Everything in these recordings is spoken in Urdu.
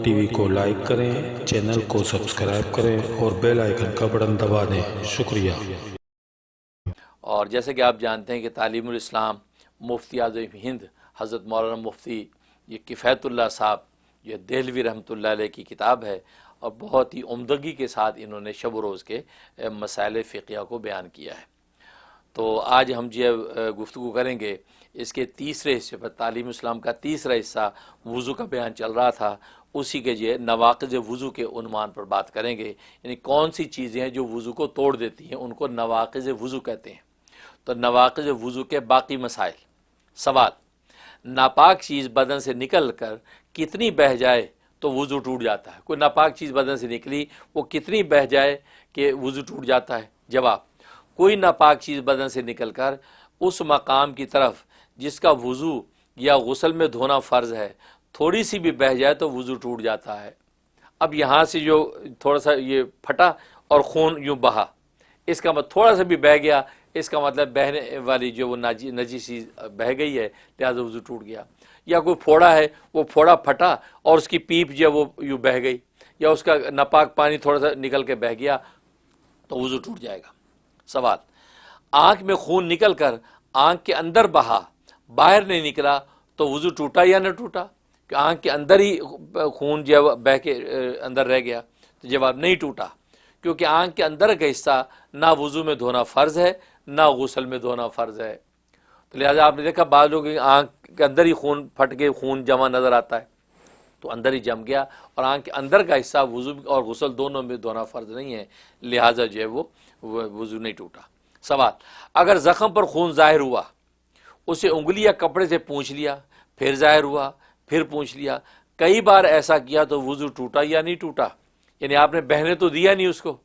ٹی وی کو لائک کریں، چینل کو سبسکرائب کریں اور بیل آئیکن کا بٹن دبا دیں۔ شکریہ۔ اور جیسے کہ آپ جانتے ہیں کہ تعلیم الاسلام مفتی اعظم ہند حضرت مولانا مفتی یہ کفایت اللہ صاحب یہ دہلوی رحمۃ اللہ علیہ کی کتاب ہے، اور بہت ہی عمدگی کے ساتھ انہوں نے شب و روز کے مسائل فقیہ کو بیان کیا ہے۔ تو آج ہم گفتگو کریں گے اس کے تیسرے حصے پر۔ تعلیم اسلام کا تیسرا حصہ وضو کا بیان چل رہا تھا، اسی کے نواقض وضو کے عنوان پر بات کریں گے، یعنی کون سی چیزیں ہیں جو وضو کو توڑ دیتی ہیں، ان کو نواقض وضو کہتے ہیں۔ تو نواقض وضو کے باقی مسائل۔ سوال: ناپاک چیز بدن سے نکل کر کتنی بہہ جائے تو وضو ٹوٹ جاتا ہے؟ کوئی ناپاک چیز بدن سے نکلی، وہ کتنی بہہ جائے کہ وضو ٹوٹ جاتا ہے؟ جواب: کوئی ناپاک چیز بدن سے نکل کر اس مقام کی طرف جس کا وضو یا غسل میں دھونا فرض ہے تھوڑی سی بھی بہہ جائے تو وضو ٹوٹ جاتا ہے۔ اب یہاں سے جو تھوڑا سا یہ پھٹا اور خون یوں بہا، اس کا مطلب تھوڑا سا بھی بہہ گیا، اس کا مطلب بہنے والی جو وہ نجیسی بہہ گئی ہے، لہٰذا وضو ٹوٹ گیا۔ یا کوئی پھوڑا ہے، وہ پھوڑا پھٹا اور اس کی پیپ جو وہ یوں بہہ گئی، یا اس کا ناپاک پانی تھوڑا سا نکل کے بہہ گیا تو وضو ٹوٹ جائے گا۔ سوال: آنکھ میں خون نکل کر آنکھ کے اندر بہا، باہر نہیں نکلا تو وضو ٹوٹا یا نہ ٹوٹا؟ کہ آنکھ کے اندر ہی خون جو بہہ کے اندر رہ گیا، تو جواب: نہیں ٹوٹا، کیونکہ آنکھ کے اندر کا حصہ نہ وضو میں دھونا فرض ہے نہ غسل میں دھونا فرض ہے۔ تو لہٰذا آپ نے دیکھا بعض لوگ آنکھ کے اندر ہی خون پھٹ کے خون جمع نظر آتا ہے، تو اندر ہی جم گیا، اور آنکھ کے اندر کا حصہ وضو اور غسل دونوں میں دھونا فرض نہیں ہے، لہٰذا جو ہے وہ وضو نہیں ٹوٹا۔ سوال: اگر زخم پر خون ظاہر ہوا، اسے انگلی یا کپڑے سے پونچھ لیا، پھر ظاہر ہوا، پھر پونچھ لیا، کئی بار ایسا کیا تو وضو ٹوٹا یا نہیں ٹوٹا؟ یعنی آپ نے بہنے تو دیا نہیں اس کو،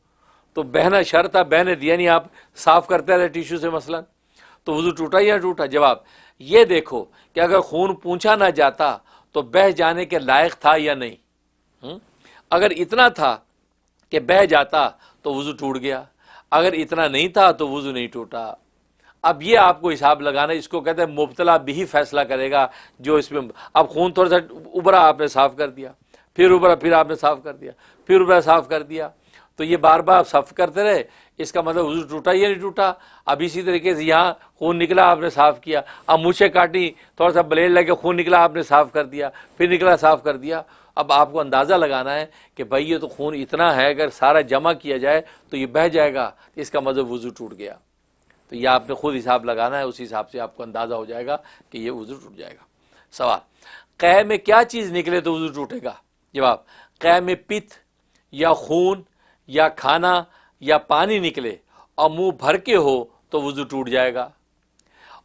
تو بہنا شرط تھا، بہنے دیا نہیں، آپ صاف کرتے رہے ٹیشو سے مثلا، تو وضو ٹوٹا یا ٹوٹا؟ جواب: یہ دیکھو کہ اگر خون پونچھا نہ جاتا تو بہہ جانے کے لائق تھا یا نہیں۔ اگر اتنا تھا کہ بہہ جاتا تو وضو ٹوٹ گیا، اگر اتنا نہیں تھا تو وضو نہیں ٹوٹا۔ اب یہ آپ کو حساب لگانا، اس کو کہتے ہیں مبتلا بھی فیصلہ کرے گا، جو اس میں اب خون تھوڑا سا ابھرا، آپ نے صاف کر دیا، پھر ابھرا، پھر آپ نے صاف کر دیا، پھر ابھرا، صاف کر دیا، تو یہ بار بار صاف کرتے رہے، اس کا مطلب وضو ٹوٹا یا نہیں ٹوٹا؟ اب اسی طریقے سے یہاں خون نکلا، آپ نے صاف کیا، اب مجھے کاٹی، تھوڑا سا بلیڈ لگے، خون نکلا، آپ نے صاف کر دیا، پھر نکلا، صاف کر دیا۔ اب آپ کو اندازہ لگانا ہے کہ بھائی یہ تو خون اتنا ہے، اگر سارا جمع کیا جائے تو یہ بہہ جائے گا، اس کا مطلب وضو ٹوٹ گیا۔ تو یہ آپ نے خود حساب لگانا ہے، اس حساب سے آپ کو اندازہ ہو جائے گا کہ یہ وضو ٹوٹ جائے گا۔ سوال: قے میں کیا چیز نکلے تو وضو ٹوٹے گا؟ جواب: قے میں پت یا خون یا کھانا یا پانی نکلے اور منہ بھر کے ہو تو وضو ٹوٹ جائے گا،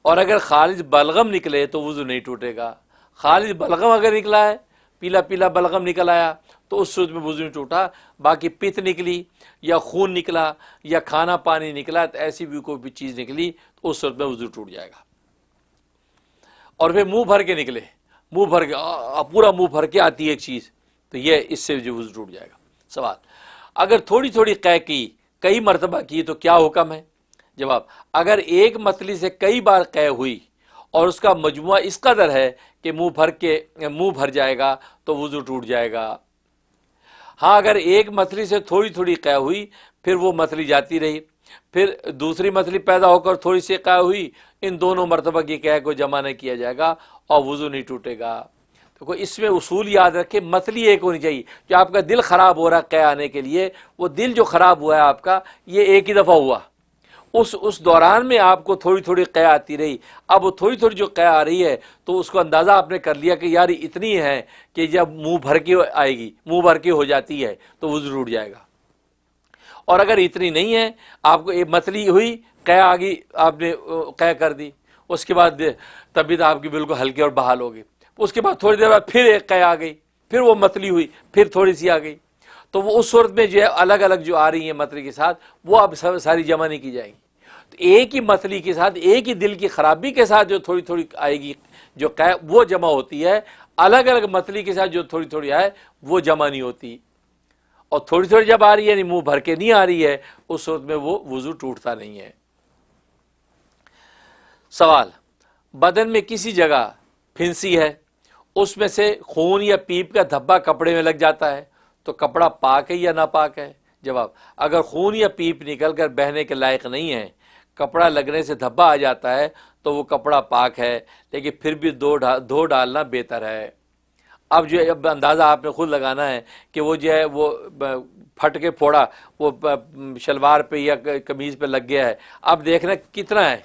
اور اگر خالص بلغم نکلے تو وضو نہیں ٹوٹے گا۔ خالص بلغم اگر نکلا ہے، پیلا پیلا بلغم نکل آیا، تو اس صورت میں وضو نہیں ٹوٹا۔ باقی پت نکلی یا خون نکلا یا کھانا پانی نکلا، تو ایسی بھی کوئی بھی چیز نکلی تو اس صورت میں وضو ٹوٹ جائے گا۔ اور پھر منہ بھر کے نکلے، منہ بھر کے پورا منہ بھر کے آتی ہے ایک چیز، تو یہ اس سے جو وضو ٹوٹ جائے گا۔ سوال: اگر تھوڑی تھوڑی قے کی کئی مرتبہ کی تو کیا حکم ہے؟ جواب: اگر ایک متلی سے کئی بار قے ہوئی اور اس کا مجموعہ اس قدر ہے کہ منہ بھر جائے گا تو وضو ٹوٹ جائے گا۔ ہاں، اگر ایک متلی سے تھوڑی تھوڑی قے ہوئی، پھر وہ متلی جاتی رہی، پھر دوسری متلی پیدا ہو کر تھوڑی سی قے ہوئی، ان دونوں مرتبہ کی قے کو جمع نہیں کیا جائے گا اور وضو نہیں ٹوٹے گا۔ تو اس میں اصول یاد رکھے، متلی ایک ہونی چاہیے۔ جو آپ کا دل خراب ہو رہا ہے قے آنے کے لیے، وہ دل جو خراب ہوا ہے آپ کا، یہ ایک ہی دفعہ ہوا، اس دوران میں آپ کو تھوڑی تھوڑی قے آتی رہی۔ اب وہ تھوڑی تھوڑی جو قے آ رہی ہے تو اس کو اندازہ آپ نے کر لیا کہ یار اتنی ہے کہ جب منہ بھر کے آئے گی، منہ بھر کے ہو جاتی ہے تو وضو ٹوٹ جائے گا۔ اور اگر اتنی نہیں ہے، آپ کو ایک متلی ہوئی، قے آ گئی، آپ نے قے کر دی، اس کے بعد طبیعت آپ کی بالکل ہلکی اور بحال ہوگی، اس کے بعد تھوڑی دیر بعد پھر ایک قے آ گئی، پھر وہ متلی ہوئی، پھر تھوڑی سی آ گئی، تو وہ اس صورت میں جو ہے الگ الگ جو آ رہی ہیں متلی کے ساتھ، وہ اب ساری جمع نہیں کی جائیں گی۔ تو ایک ہی متلی کے ساتھ، ایک ہی دل کی خرابی کے ساتھ جو تھوڑی تھوڑی آئے گی جو قے، وہ جمع ہوتی ہے۔ الگ الگ متلی کے ساتھ جو تھوڑی تھوڑی آئے وہ جمع نہیں ہوتی، اور تھوڑی تھوڑی جب آ رہی ہے یعنی منہ بھر کے نہیں آ رہی ہے، اس صورت میں وہ وضو ٹوٹتا نہیں ہے۔ سوال: بدن میں کسی جگہ پھنسی ہے اس میں سے خون یا پیپ کا دھبا کپڑے میں لگ جاتا ہے تو کپڑا پاک ہے یا ناپاک ہے؟ جواب، اگر خون یا پیپ نکل کر بہنے کے لائق نہیں ہے، کپڑا لگنے سے دھبا آ جاتا ہے تو وہ کپڑا پاک ہے، لیکن پھر بھی دھو ڈالنا بہتر ہے۔ اب جو ہے، اب اندازہ آپ نے خود لگانا ہے کہ وہ جو ہے وہ پھٹ کے پھوڑا وہ شلوار پہ یا قمیض پہ لگ گیا ہے، اب دیکھنا کتنا ہے۔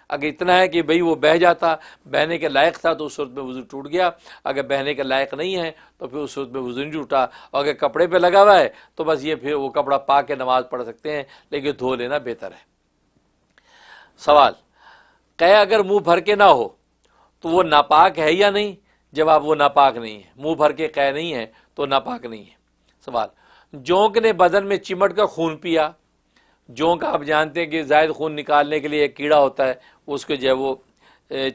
اگر اتنا ہے کہ بھئی وہ بہہ جاتا، بہنے کے لائق تھا تو اس صورت میں وضو ٹوٹ گیا، اگر بہنے کے لائق نہیں ہے تو پھر اس صورت میں وضو نہیں ٹوٹا، اور اگر کپڑے پہ لگا ہوا ہے تو بس یہ پھر وہ کپڑا پاک کے نماز پڑھ سکتے ہیں، لیکن دھو لینا بہتر ہے۔ سوال، قے اگر منہ بھر کے نہ ہو تو وہ ناپاک ہے یا نہیں؟ جواب، وہ ناپاک نہیں ہے، منہ بھر کے قے نہیں ہے تو ناپاک نہیں ہے۔ سوال، جونک نے بدن میں چمٹ کر خون پیا، جونک آپ جانتے ہیں کہ زائد خون نکالنے کے لیے ایک کیڑا ہوتا ہے، اس کے جو ہے وہ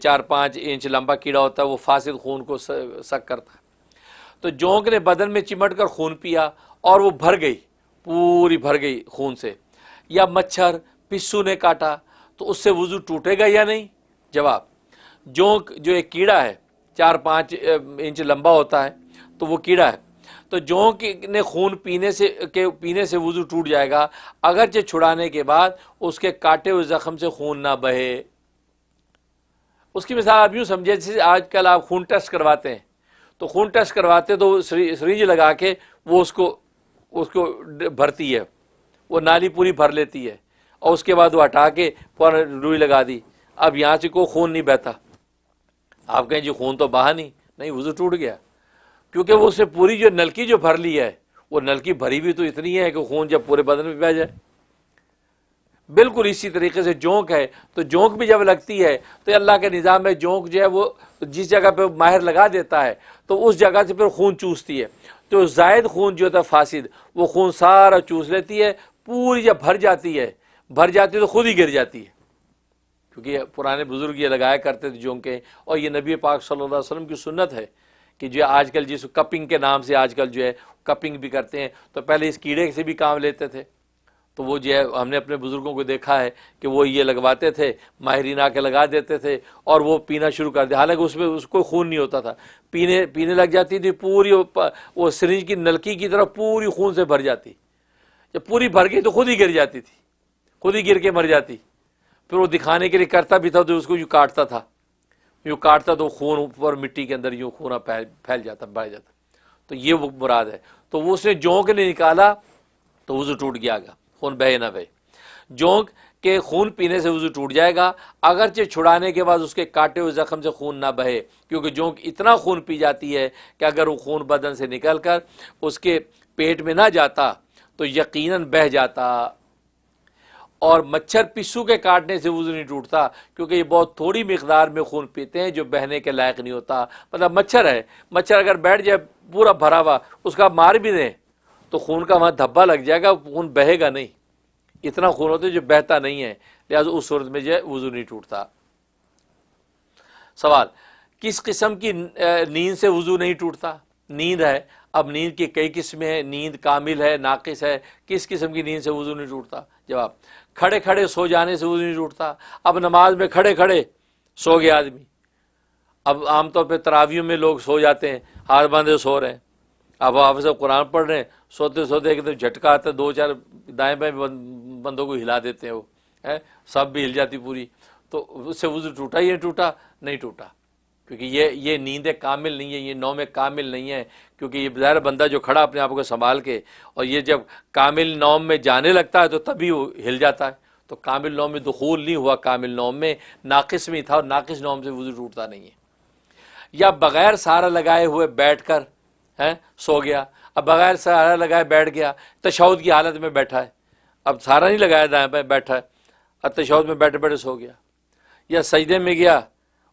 4-5 انچ لمبا کیڑا ہوتا ہے، وہ فاسد خون کو سک کرتا ہے۔ تو جونک نے بدن میں چمٹ کر خون پیا اور وہ بھر گئی، پوری بھر گئی خون سے، یا مچھر پسو نے کاٹا تو اس سے وضو ٹوٹے گا یا نہیں؟ جواب، جونک جو ایک کیڑا ہے 4-5 انچ لمبا ہوتا ہے تو وہ کیڑا ہے، تو جونک نے خون پینے سے وضو ٹوٹ جائے گا، اگرچہ چھڑانے کے بعد اس کے کاٹے ہوئے زخم سے خون نہ بہے۔ اس کی مثال آپ یوں سمجھے، جیسے آج کل آپ خون ٹیسٹ کرواتے ہیں تو خون ٹیسٹ کرواتے تو سرنج لگا کے وہ اس کو بھرتی ہے، وہ نالی پوری بھر لیتی ہے، اور اس کے بعد وہ ہٹا کے فوراً روئی لگا دی، اب یہاں سے کوئی خون نہیں بہتا۔ آپ کہیں جی خون تو بہا نہیں، وضو ٹوٹ گیا، کیونکہ وہ اسے پوری جو نلکی جو بھر لی ہے، وہ نلکی بھری بھی تو اتنی ہے کہ خون جب پورے بدن میں بہ جائے۔ بالکل اسی طریقے سے جونک ہے، تو جونک بھی جب لگتی ہے تو اللہ کے نظام میں جونک جو ہے وہ جس جگہ پہ ماہر لگا دیتا ہے تو اس جگہ سے پھر خون چوستی ہے، تو زائد خون جو ہوتا ہے فاسد، وہ خون سارا چوس لیتی ہے، پوری جب بھر جاتی ہے تو خود ہی گر جاتی ہے، کیونکہ پرانے بزرگ یہ لگایا کرتے تھے جونکیں، اور یہ نبی پاک صلی اللہ علیہ وسلم کی سنت ہے کہ جو آج کل جس کپنگ کے نام سے آج کل جو ہے کپنگ بھی کرتے ہیں، تو پہلے اس کیڑے سے بھی کام لیتے تھے، تو وہ جو ہے ہم نے اپنے بزرگوں کو دیکھا ہے کہ وہ یہ لگواتے تھے، ماہرین آ کے لگا دیتے تھے اور وہ پینا شروع کر دیا، حالانکہ اس میں اس کو خون نہیں ہوتا تھا، پینے لگ جاتی تھی، پوری وہ سرنج کی نلکی کی طرف پوری خون سے بھر جاتی، جب پوری بھر گئی تو خود ہی گر جاتی تھی، خود ہی گر کے مر جاتی، پھر وہ دکھانے کے لیے کرتا بھی تھا تو اس کو یوں کاٹتا تھا، یوں کاٹتا تو خون اوپر مٹی کے اندر یوں خون پھیل جاتا، بڑھ جاتا، تو یہ وہ مراد ہے۔ تو وہ اس نے جونک نے نکالا تو وضو ٹوٹ گیا گا، خون بہے نہ بہے۔ جونک کے خون پینے سے وضو ٹوٹ جائے گا، اگرچہ چھڑانے کے بعد اس کے کاٹے ہوئے زخم سے خون نہ بہے، کیونکہ جونک اتنا خون پی جاتی ہے کہ اگر وہ خون بدن سے نکل کر اس کے پیٹ میں نہ جاتا تو یقیناً بہہ جاتا۔ اور مچھر پسو کے کاٹنے سے وضو نہیں ٹوٹتا، کیونکہ یہ بہت تھوڑی مقدار میں خون پیتے ہیں جو بہنے کے لائق نہیں ہوتا، مطلب مچھر ہے، مچھر اگر بیٹھ جائے پورا بھرا ہوا، اس کا مار بھی دیں تو خون کا وہاں دھبا لگ جائے گا، خون بہے گا نہیں، اتنا خون ہوتا ہے جو بہتا نہیں ہے، لہٰذا اس صورت میں جو ہے وضو نہیں ٹوٹتا۔ سوال، کس قسم کی نیند سے وضو نہیں ٹوٹتا؟ نیند ہے، اب نیند کی کئی قسمیں ہیں، نیند کامل ہے، ناقص ہے، کس قسم کی نیند سے وضو نہیں ٹوٹتا؟ جواب، کھڑے کھڑے سو جانے سے وضو نہیں ٹوٹتا۔ اب نماز میں کھڑے کھڑے سو گیا آدمی، اب عام طور پہ تراویحوں میں لوگ سو جاتے ہیں، ہاتھ باندھے سو رہے ہیں، اب حافظ صاحب قرآن پڑھ رہے ہیں، سوتے سوتے ایک دم جھٹکا آتا ہے، 2-4 دائیں بائیں بندوں کو ہلا دیتے ہیں، وہ سب بھی ہل جاتی پوری، تو اس سے وضو ٹوٹا ہی نہیں ٹوٹا، کیونکہ یہ نیند کامل نہیں ہے، یہ نوم کامل نہیں ہے، کیونکہ یہ ظاہر بندہ جو کھڑا اپنے آپ کو سنبھال کے، اور یہ جب کامل نوم میں جانے لگتا ہے تو تبھی وہ ہل جاتا ہے، تو کامل نوم میں دخول نہیں ہوا، کامل نوم میں ناقص میں تھا، اور ناقص نوم سے وضو ٹوٹتا نہیں ہے۔ یا بغیر سہارا لگائے ہوئے بیٹھ کر سو گیا، اب بغیر سہارا لگائے بیٹھ گیا، تشہد کی حالت میں بیٹھا ہے، اب سہارا نہیں لگایا دائیں بائیں بیٹھا ہے، اب تشہد میں بیٹھے بیٹھے سو گیا، یا سجدے میں گیا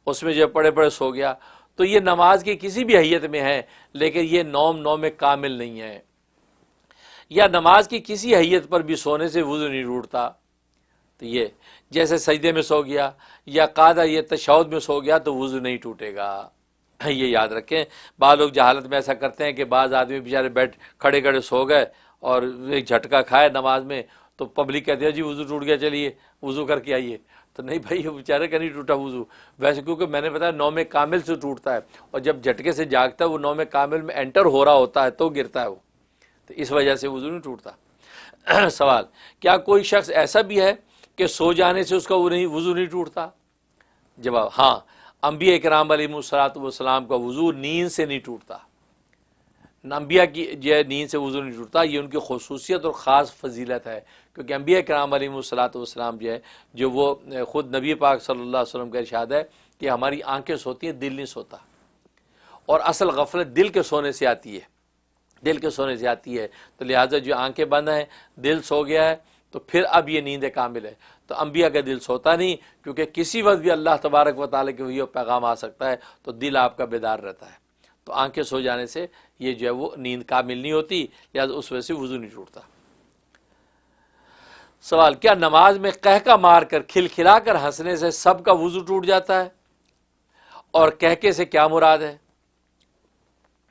اس میں جو پڑے پڑے سو گیا، تو یہ نماز کی کسی بھی حیت میں ہے، لیکن یہ نوم کامل نہیں ہے۔ یا نماز کی کسی حیت پر بھی سونے سے وضو نہیں ٹوٹتا، تو یہ جیسے سجدے میں سو گیا یا قاعدہ یہ تشہد میں سو گیا تو وضو نہیں ٹوٹے گا، یہ یاد رکھیں۔ بعض لوگ جہالت میں ایسا کرتے ہیں کہ بعض آدمی بیچارے کھڑے کھڑے سو گئے اور ایک جھٹکا کھائے نماز میں، تو پبلک کہتے ہیں جی وضو ٹوٹ گیا، چلیے وضو کر کے آئیے، تو نہیں بھائی یہ بیچارے کا نہیں ٹوٹا وضو، ویسے کیونکہ میں نے بتایا نوم کامل سے ٹوٹتا ہے، اور جب جھٹکے سے جاگتا ہے وہ نوم کامل میں انٹر ہو رہا ہوتا ہے تو گرتا ہے وہ، تو اس وجہ سے وضو نہیں ٹوٹتا۔ سوال، کیا کوئی شخص ایسا بھی ہے کہ سو جانے سے اس کا وضو نہیں ٹوٹتا؟ جواب، ہاں، انبیاء کرام علیہ الصلوۃ والسلام کا وضو نیند سے نہیں ٹوٹتا، انبیاء کی جو ہے نیند سے وضو نہیں ٹوٹتا، یہ ان کی خصوصیت اور خاص فضیلت ہے، کیونکہ انبیاء کرام علیہ الصلوۃ والسلام جو ہے جو وہ خود نبی پاک صلی اللہ علیہ وسلم کا ارشاد ہے کہ ہماری آنکھیں سوتی ہیں، دل نہیں سوتا، اور اصل غفلت دل کے سونے سے آتی ہے، دل کے سونے سے آتی ہے، تو لہٰذا جو آنکھیں بند ہیں، دل سو گیا ہے، تو پھر اب یہ نیند کامل ہے۔ تو انبیاء کا دل سوتا نہیں، کیونکہ کسی وقت بھی اللہ تبارک و تعالیٰ کے وحی و پیغام آ سکتا ہے، تو دل آپ کا بیدار رہتا ہے، تو آنکھیں سو جانے سے یہ جو ہے وہ نیند کامل نہیں ہوتی، لہٰذا اس وجہ سے وضو نہیں ٹوٹتا۔ سوال، کیا نماز میں قہقہ مار کر کھلکھلا کر ہنسنے سے سب کا وضو ٹوٹ جاتا ہے، اور قہقے سے کیا مراد ہے؟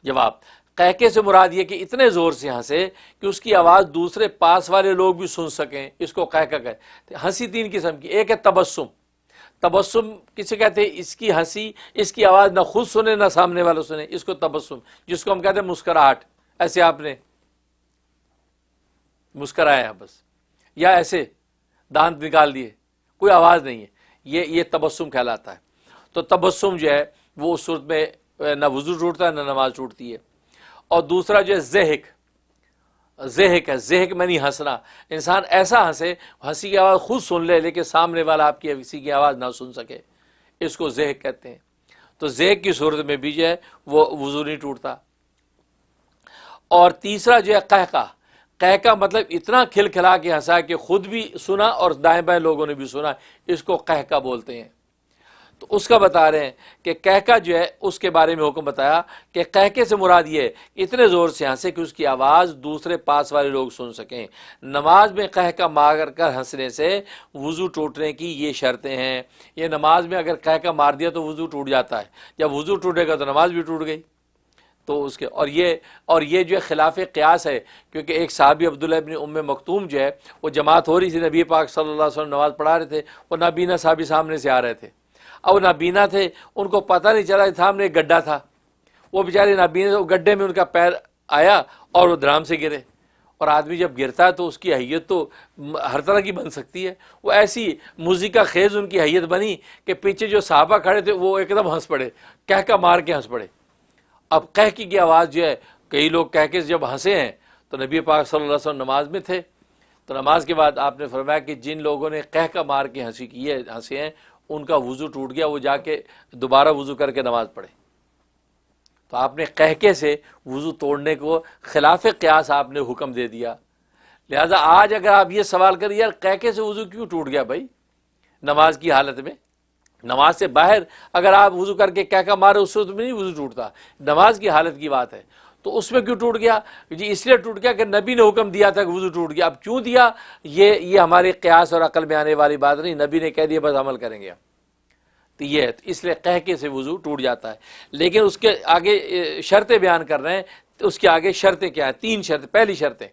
جواب، قہقے سے مراد یہ کہ اتنے زور سے ہنسے کہ اس کی آواز دوسرے پاس والے لوگ بھی سن سکیں، اس کو قہقہ کہتے ہیں۔ ہنسی تین قسم کی، ایک ہے تبسم، تبسم کسے کہتے ہیں؟ اس کی ہنسی، اس کی آواز نہ خود سنے نہ سامنے والا سنے، اس کو تبسم، جس کو ہم کہتے ہیں مسکراہٹ، ایسے آپ نے مسکرایا بس، یا ایسے دانت نکال دیے، کوئی آواز نہیں ہے، یہ تبسم کہلاتا ہے۔ تو تبسم جو ہے وہ اس صورت میں نہ وضو ٹوٹتا ہے نہ نماز ٹوٹتی ہے۔ اور دوسرا جو ہے ضحک ہے، ضحک میں نہیں ہنسنا، انسان ایسا ہنسے ہنسی کی آواز خود سن لے لیکن سامنے والا آپ کی ہنسی کی آواز نہ سن سکے، اس کو ضحک کہتے ہیں۔ تو ضحک کی صورت میں بھی جو ہے وہ وضو نہیں ٹوٹتا۔ اور تیسرا جو ہے قہقہ مطلب اتنا کھلکھلا کے ہنسا کہ خود بھی سنا اور دائیں بائیں لوگوں نے بھی سنا، اس کو قہقہ بولتے ہیں۔ تو اس کا بتا رہے ہیں کہ قہقہ جو ہے اس کے بارے میں حکم بتایا کہ قہقے سے مراد یہ ہے کہ اتنے زور سے ہنسے کہ اس کی آواز دوسرے پاس والے لوگ سن سکیں۔ نماز میں قہقہ مار کر ہنسنے سے وضو ٹوٹنے کی یہ شرطیں ہیں۔ یہ نماز میں اگر قہقہ مار دیا تو وضو ٹوٹ جاتا ہے، جب وضو ٹوٹے گا تو نماز بھی ٹوٹ گئی۔ تو اس کے اور یہ جو ہے خلاف قیاس ہے، کیونکہ ایک صحابی عبداللہ ابن ام مکتوم جو ہے وہ جماعت ہو رہی تھی، نبی پاک صلی اللہ علیہ وسلم نماز پڑھا رہے تھے، وہ نابینا صحابی سامنے سے آ رہے تھے، اب نابینا تھے، ان کو پتہ نہیں چلا سامنے ایک گڈھا تھا، وہ بیچارے نابینا، گڈھے میں ان کا پیر آیا اور وہ دھڑام سے گرے۔ اور آدمی جب گرتا ہے تو اس کی حیت تو ہر طرح کی بن سکتی ہے، وہ ایسی موسیقی خیز ان کی حیت بنی کہ پیچھے جو صحابہ کھڑے تھے وہ ایک دم ہنس پڑے، قہقہ مار کے ہنس پڑے۔ اب قہقے کی آواز جو ہے، کئی لوگ قہقے سے جب ہنسے ہیں تو نبی پاک صلی اللہ علیہ وسلم نماز میں تھے، تو نماز کے بعد آپ نے فرمایا کہ جن لوگوں نے قہقہ مار کے ہنسے ہیں ان کا وضو ٹوٹ گیا، وہ جا کے دوبارہ وضو کر کے نماز پڑھے۔ تو آپ نے قہقے سے وضو توڑنے کو خلاف قیاس آپ نے حکم دے دیا۔ لہذا آج اگر آپ یہ سوال کریں یار قہقے سے وضو کیوں ٹوٹ گیا بھائی نماز کی حالت میں، نماز سے باہر اگر آپ وضو کر کے قہقہ مارے اس وقت میں نہیں وضو ٹوٹتا، نماز کی حالت کی بات ہے، تو اس میں کیوں ٹوٹ گیا؟ جی اس لیے ٹوٹ گیا کہ نبی نے حکم دیا تھا کہ وضو ٹوٹ گیا۔ اب کیوں دیا یہ ہمارے قیاس اور عقل میں آنے والی بات نہیں، نبی نے کہہ دیا بس عمل کریں گے۔ تو یہ ہے، اس لیے قہقے سے وضو ٹوٹ جاتا ہے۔ لیکن اس کے آگے شرطیں بیان کر رہے ہیں، تو اس کے آگے شرطیں کیا ہیں؟ 3 شرطیں۔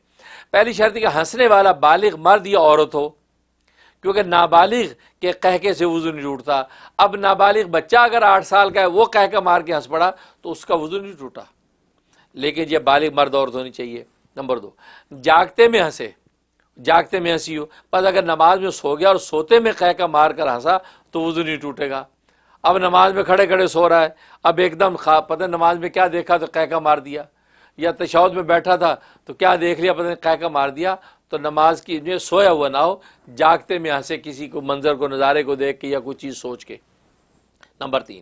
پہلی شرط کہ ہنسنے والا بالغ مرد یا عورت ہو، کیونکہ نابالغ کے قہقے سے وضو نہیں ٹوٹتا۔ اب نابالغ بچہ اگر 8 سال کا ہے وہ قہقہ مار کے ہنس پڑا تو اس کا وضو نہیں ٹوٹا، لیکن یہ بالغ مرد عورت ہونی چاہیے۔ نمبر 2، جاگتے میں ہنسی ہو، بس اگر نماز میں سو گیا اور سوتے میں قہقہ مار کر ہنسا تو وضو نہیں ٹوٹے گا۔ اب نماز میں کھڑے کھڑے سو رہا ہے، اب ایک دم پتہ نماز میں کیا دیکھا تو قہقہ مار دیا، یا تشہد میں بیٹھا تھا تو کیا دیکھ لیا پتہ نہیں قہقہ مار دیا، تو نماز کی جو سویا ہوا نہ ہو، جاگتے میں ہنسے کسی کو منظر کو نظارے کو دیکھ کے یا کوئی چیز سوچ کے۔ نمبر 3،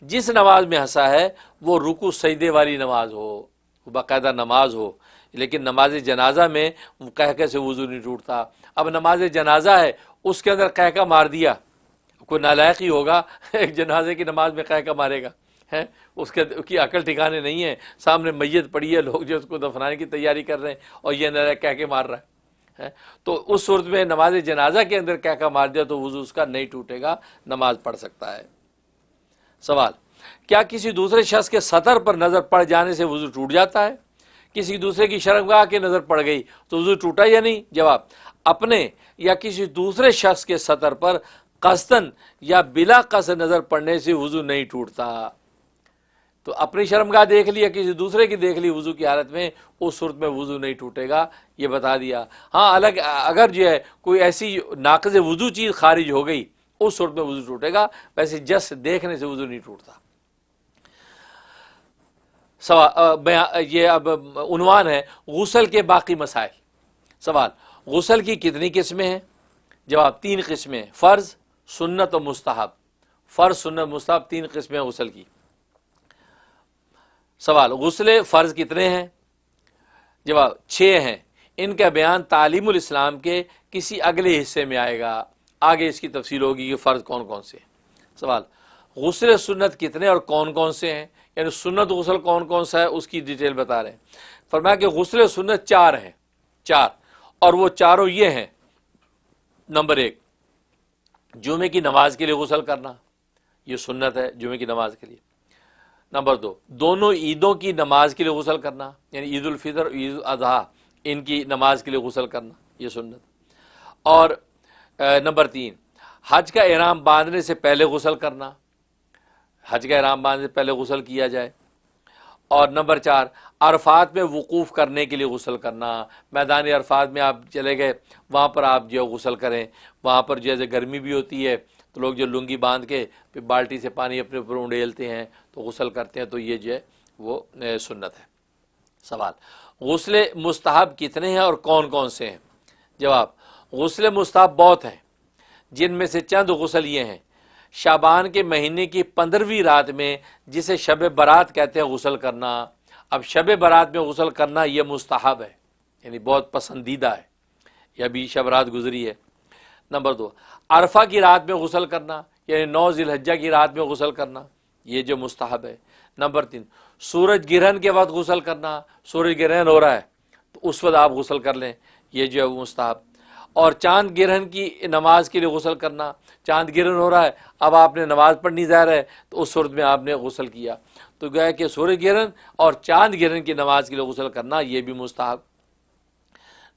جس نماز میں ہنسا ہے وہ رکوع سجدے والی نماز ہو، باقاعدہ نماز ہو، لیکن نماز جنازہ میں قہقے سے وضو نہیں ٹوٹتا۔ اب نماز جنازہ ہے اس کے اندر قہقہ مار دیا، کوئی نالائق ہی ہوگا ایک جنازے کی نماز میں قہقہ مارے گا، اس کی عقل ٹھکانے نہیں ہے، سامنے میت پڑی ہے، لوگ جو اس کو دفنانے کی تیاری کر رہے ہیں اور یہ نالائق قہقے مار رہا ہے، تو اس صورت میں نماز جنازہ کے اندر قہقہ مار دیا تو وضو اس کا نہیں ٹوٹے گا، نماز پڑھ سکتا ہے۔ سوال، کیا کسی دوسرے شخص کے سطر پر نظر پڑ جانے سے وضو ٹوٹ جاتا ہے؟ کسی دوسرے کی شرمگاہ کے نظر پڑ گئی تو وضو ٹوٹا یا نہیں؟ جواب، اپنے یا کسی دوسرے شخص کے سطر پر قصدن یا بلا قصد نظر پڑنے سے وضو نہیں ٹوٹتا۔ تو اپنی شرمگاہ دیکھ لی یا کسی دوسرے کی دیکھ لی وضو کی حالت میں، اس صورت میں وضو نہیں ٹوٹے گا، یہ بتا دیا۔ ہاں الگ اگر جو ہے کوئی ایسی ناقض وضو چیز خارج ہو گئی اس صورت میں وضو ٹوٹے گا، ویسے جس دیکھنے سے وضو نہیں ٹوٹتا۔ یہ اب عنوان ہے غسل کے باقی مسائل۔ سوال، غسل کی کتنی قسمیں ہیں؟ جواب، 3 قسمیں، فرض، سنت و مستحب۔ فرض، سنت، مستحب 3 قسمیں غسل کی۔ سوال، غسل فرض کتنے ہیں؟ جواب، 6 ہیں۔ ان کا بیان تعلیم الاسلام کے کسی اگلے حصے میں آئے گا، آگے اس کی تفصیل ہوگی کہ فرض کون کون سے ہیں۔ سوال، غسل سنت کتنے اور کون کون سے ہیں؟ یعنی سنت غسل کون کون سا ہے اس کی ڈیٹیل بتا رہے ہیں۔ فرمایا کہ غسل سنت 4 ہیں، 4، اور وہ چاروں یہ ہیں۔ نمبر 1، جمعے کی نماز کے لیے غسل کرنا، یہ سنت ہے جمعے کی نماز کے لیے۔ نمبر 2، دونوں عیدوں کی نماز کے لیے غسل کرنا، یعنی عید الفطر اور عید الاضحیٰ، ان کی نماز کے لیے غسل کرنا، یہ سنت۔ اور نمبر 3، حج کا احرام باندھنے سے پہلے غسل کرنا، حج کا احرام باندھنے سے پہلے غسل کیا جائے۔ اور نمبر 4، عرفات میں وقوف کرنے کے لیے غسل کرنا، میدان عرفات میں آپ چلے گئے، وہاں پر آپ جو غسل کریں، وہاں پر جیسے گرمی بھی ہوتی ہے تو لوگ جو لنگی باندھ کے پھر بالٹی سے پانی اپنے اوپر انڈیلتے ہیں تو غسل کرتے ہیں، تو یہ جو ہے وہ سنت ہے۔ سوال، غسل مستحب کتنے ہیں اور کون کون سے ہیں؟ جواب، غسل مستحب بہت ہیں، جن میں سے چند غسل یہ ہیں۔ شعبان کے مہینے کی 15ویں رات میں جسے شب برات کہتے ہیں غسل کرنا۔ اب شب برات میں غسل کرنا یہ مستحب ہے، یعنی بہت پسندیدہ ہے، یہ ابھی شب رات گزری ہے۔ نمبر 2، عرفہ کی رات میں غسل کرنا، یعنی 9 ذی الحجہ کی رات میں غسل کرنا، یہ جو مستحب ہے۔ نمبر 3، سورج گرہن کے وقت غسل کرنا، سورج گرہن ہو رہا ہے تو اس وقت آپ غسل کر لیں، یہ جو ہے وہ مستحب۔ اور چاند گرہن کی نماز کے لیے غسل کرنا، چاند گرہن ہو رہا ہے، اب آپ نے نماز پڑھنی ظاہر ہے تو اس صورت میں آپ نے غسل کیا، تو گویا کہ سورج گرہن اور چاند گرہن کی نماز کے لیے غسل کرنا یہ بھی مستحب۔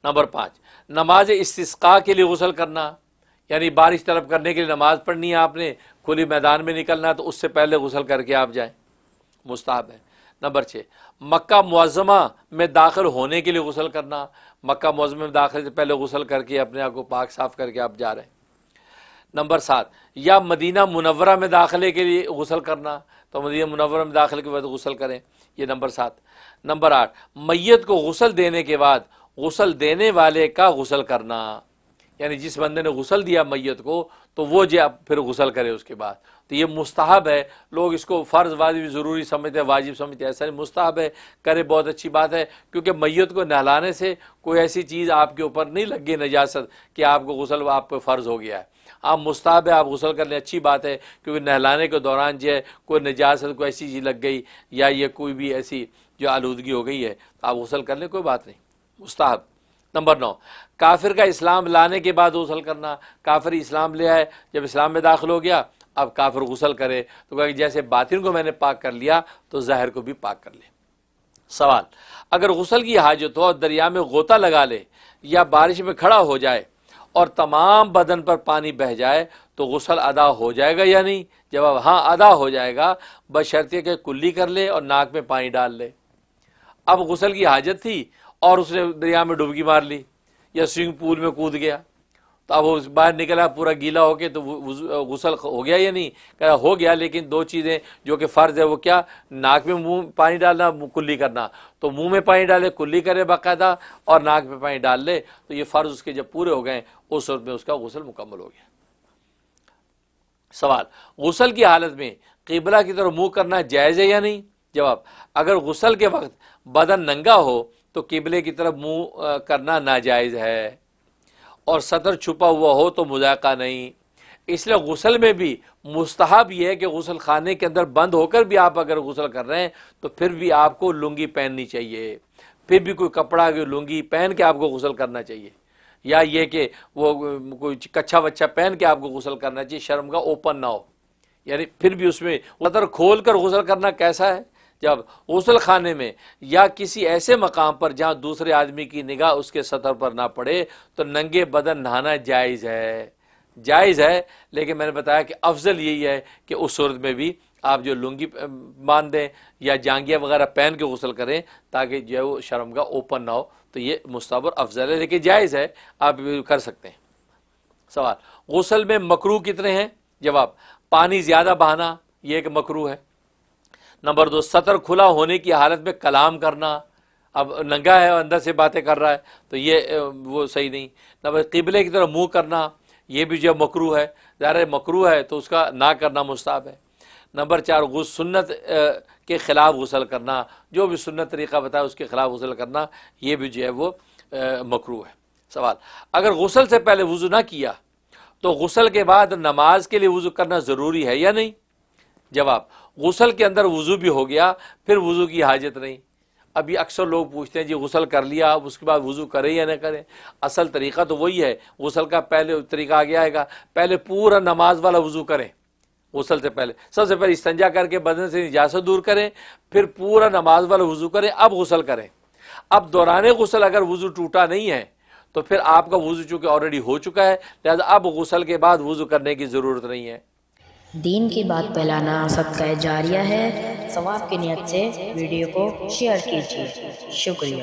نمبر 5، نماز استسقاء کے لیے غسل کرنا، یعنی بارش طلب کرنے کے لیے نماز پڑھنی ہے آپ نے، کھلی میدان میں نکلنا ہے تو اس سے پہلے غسل کر کے آپ جائیں، مستحب ہے۔ نمبر 6، مکہ معظمہ میں داخل ہونے کے لیے غسل کرنا، مکہ معظمہ میں داخل سے پہلے غسل کر کے اپنے آپ کو پاک صاف کر کے آپ جا رہے ہیں۔ نمبر 7، یا مدینہ منورہ میں داخلے کے لیے غسل کرنا، تو مدینہ منورہ میں داخلے کے بعد غسل کریں، یہ نمبر 7۔ نمبر 8، میت کو غسل دینے کے بعد غسل دینے والے کا غسل کرنا، یعنی جس بندے نے غسل دیا میت کو تو وہ جو پھر غسل کرے اس کے بعد، تو یہ مستحب ہے۔ لوگ اس کو فرض واجب ضروری سمجھتے ہیں، واجب سمجھتے ہیں، ایسا نہیں، مستحب ہے، کرے بہت اچھی بات ہے، کیونکہ میت کو نہلانے سے کوئی ایسی چیز آپ کے اوپر نہیں لگ گئی نجاست کہ آپ کو غسل آپ پہ فرض ہو گیا ہے۔ آپ مستحب ہے، آپ غسل کر لیں، اچھی بات ہے، کیونکہ نہلانے کے دوران جو ہے کوئی نجاست کوئی ایسی چیز لگ گئی یا یہ کوئی بھی ایسی جو آلودگی ہو گئی ہے تو آپ غسل کر لیں، کوئی بات نہیں، مستحب۔ نمبر 9، کافر کا اسلام لانے کے بعد غسل کرنا، کافر اسلام لے آئے، جب اسلام میں داخل ہو گیا اب کافر غسل کرے تو کہا کہ جیسے باطن کو میں نے پاک کر لیا تو ظاہر کو بھی پاک کر لے۔ سوال، اگر غسل کی حاجت ہو اور دریا میں غوطہ لگا لے یا بارش میں کھڑا ہو جائے اور تمام بدن پر پانی بہہ جائے تو غسل ادا ہو جائے گا یا نہیں؟ جواب، ہاں ادا ہو جائے گا، بشرطیہ کہ کلی کر لے اور ناک میں پانی ڈال لے۔ اب غسل کی حاجت تھی اور اس نے دریا میں ڈبکی مار لی یا سوئمنگ پول میں کود گیا تو اب وہ باہر نکلا پورا گیلا ہو کے تو غسل ہو گیا یا نہیں؟ کہا ہو گیا، لیکن 2 چیزیں جو کہ فرض ہے وہ کیا؟ ناک میں منہ پانی ڈالنا، کلی کرنا، تو منہ میں پانی ڈالے، کلی کرے باقاعدہ اور ناک میں پانی ڈال لے، تو یہ فرض اس کے جب پورے ہو گئے اس وقت میں اس کا غسل مکمل ہو گیا۔ سوال، غسل کی حالت میں قبلہ کی طرف منہ کرنا جائز ہے یا نہیں؟ جواب، اگر غسل کے وقت بدن ننگا ہو تو قبلے کی طرف منہ کرنا ناجائز ہے، اور سطر چھپا ہوا ہو تو مذائقہ نہیں۔ اس لیے غسل میں بھی مستحب یہ ہے کہ غسل خانے کے اندر بند ہو کر بھی آپ اگر غسل کر رہے ہیں تو پھر بھی آپ کو لنگی پہننی چاہیے، پھر بھی کوئی کپڑا لنگی پہن کے آپ کو غسل کرنا چاہیے، یا یہ کہ وہ کوئی کچھا وچھا پہن کے آپ کو غسل کرنا چاہیے، شرمگاہ اوپن نہ ہو، یعنی پھر بھی اس میں سطر کھول کر غسل کرنا کیسا ہے؟ جب غسل خانے میں یا کسی ایسے مقام پر جہاں دوسرے آدمی کی نگاہ اس کے سطر پر نہ پڑے تو ننگے بدن نہانا جائز ہے، جائز ہے، لیکن میں نے بتایا کہ افضل یہی ہے کہ اس صورت میں بھی آپ جو لنگی باندھ دیں یا جانگیاں وغیرہ پہن کے غسل کریں تاکہ جو ہے وہ شرمگاہ اوپن نہ ہو، تو یہ مستحب اور افضل ہے، لیکن جائز ہے، آپ کر سکتے ہیں۔ سوال، غسل میں مکروہ کتنے ہیں؟ جواب، پانی زیادہ بہانا یہ ایک مکروہ ہے۔ نمبر 2، سطر کھلا ہونے کی حالت میں کلام کرنا، اب ننگا ہے اور اندر سے باتیں کر رہا ہے تو یہ وہ صحیح نہیں۔ نمبر، قبلے کی طرف منہ کرنا یہ بھی جو مکروہ ہے، ظاہر مکروہ ہے تو اس کا نہ کرنا مستحب ہے۔ نمبر 4، سنت کے خلاف غسل کرنا، جو بھی سنت طریقہ بتایا اس کے خلاف غسل کرنا یہ بھی جو ہے وہ مکروہ ہے۔ سوال، اگر غسل سے پہلے وضو نہ کیا تو غسل کے بعد نماز کے لیے وضو کرنا ضروری ہے یا نہیں؟ جواب، غسل کے اندر وضو بھی ہو گیا پھر وضو کی حاجت نہیں۔ اب یہ اکثر لوگ پوچھتے ہیں جی غسل کر لیا اب اس کے بعد وضو کریں یا نہ کریں؟ اصل طریقہ تو وہی ہے، غسل کا پہلے طریقہ آگے آئے گا، پہلے پورا نماز والا وضو کریں۔ غسل سے پہلے سب سے پہلے استنجا کر کے بدن سے نجاست دور کریں، پھر پورا نماز والا وضو کریں، اب غسل کریں۔ اب دوران غسل اگر وضو ٹوٹا نہیں ہے تو پھر آپ کا وضو چونکہ آلریڈی ہو چکا ہے، لہذا اب غسل کے بعد وضو کرنے کی ضرورت نہیں ہے۔ دین کی بات پھیلانا صدقہ جاریہ ہے، ثواب کی نیت سے ویڈیو کو شیئر کیجیے، شکریہ۔